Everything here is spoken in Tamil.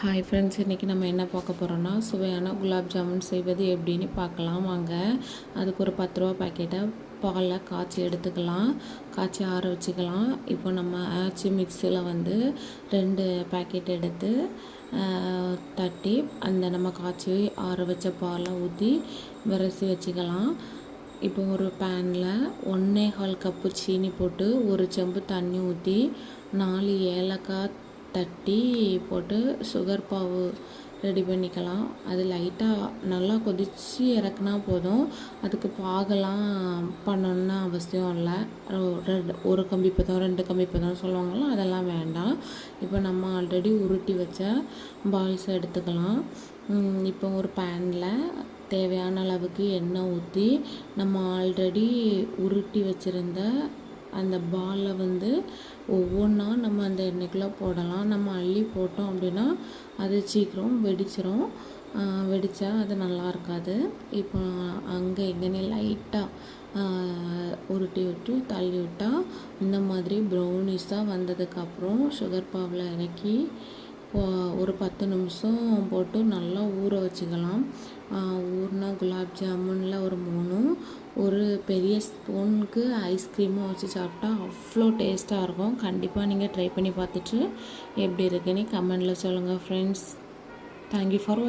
ஹாய் ஃப்ரெண்ட்ஸ், இன்றைக்கி நம்ம என்ன பார்க்க போகிறோன்னா சுவையான குலாப் ஜாமுன் செய்வது எப்படின்னு பார்க்கலாம் வாங்க. அதுக்கு ஒரு 10 ரூபா பாக்கெட்டை பாலில் காய்ச்சி எடுத்துக்கலாம், காய்ச்சி ஆற வச்சுக்கலாம். இப்போ நம்ம மிக்ஸியில் 2 பாக்கெட் எடுத்து தட்டி அந்த நம்ம காய்ச்சி ஆற வச்ச பாலை ஊற்றி விரசி வச்சுக்கலாம். இப்போ ஒரு பேனில் 1.25 கப்பு சீனி போட்டு 1 செம்பு தண்ணி ஊற்றி 4 ஏலக்காய் தட்டி போட்டு சுகர் பாவு ரெடி பண்ணிக்கலாம். அது லைட்டாக நல்லா கொதித்து இறக்குனா போதும். அதுக்கு பாகெல்லாம் பண்ணணுன்னு அவசியம் இல்லை. ஒரு கம்பி பதம் 2 கம்பி பதம் சொல்லுவாங்கள்ல, அதெல்லாம் வேண்டாம். இப்போ நம்ம ஆல்ரெடி உருட்டி வச்ச பால்ஸ் எடுத்துக்கலாம். இப்போ ஒரு பேனில் தேவையான அளவுக்கு எண்ணெய் ஊற்றி நம்ம ஆல்ரெடி உருட்டி வச்சுருந்த அந்த பாலை ஒவ்வொன்றா நம்ம அந்த எண்ணெய்க்குள்ளே போடலாம். நம்ம அள்ளி போட்டோம் அப்படின்னா அது சீக்கிரம் வெடிச்சிரும். வெடித்தா அது நல்லா இருக்காது. இப்போ அங்கே எங்கேனே லைட்டாக உருட்டி விட்டு தள்ளி விட்டால் இந்த மாதிரி ப்ரௌனிஸாக வந்ததுக்கப்புறம் சுகர் பாவில் இறக்கி ஒரு 10 நிமிஷம் போட்டு நல்லா ஊற வச்சுக்கலாம். ஊறினா குலாப் ஜாமுனில் ஒரு 3 ஒரு பெரிய ஸ்பூனுக்கு ஐஸ்கிரீமும் வச்சு சாப்பிட்டா அவ்வளோ டேஸ்ட்டாக இருக்கும். கண்டிப்பாக நீங்கள் ட்ரை பண்ணி பார்த்துட்டு எப்படி இருக்குன்னு கமெண்டில் சொல்லுங்கள் ஃப்ரெண்ட்ஸ். Thank you for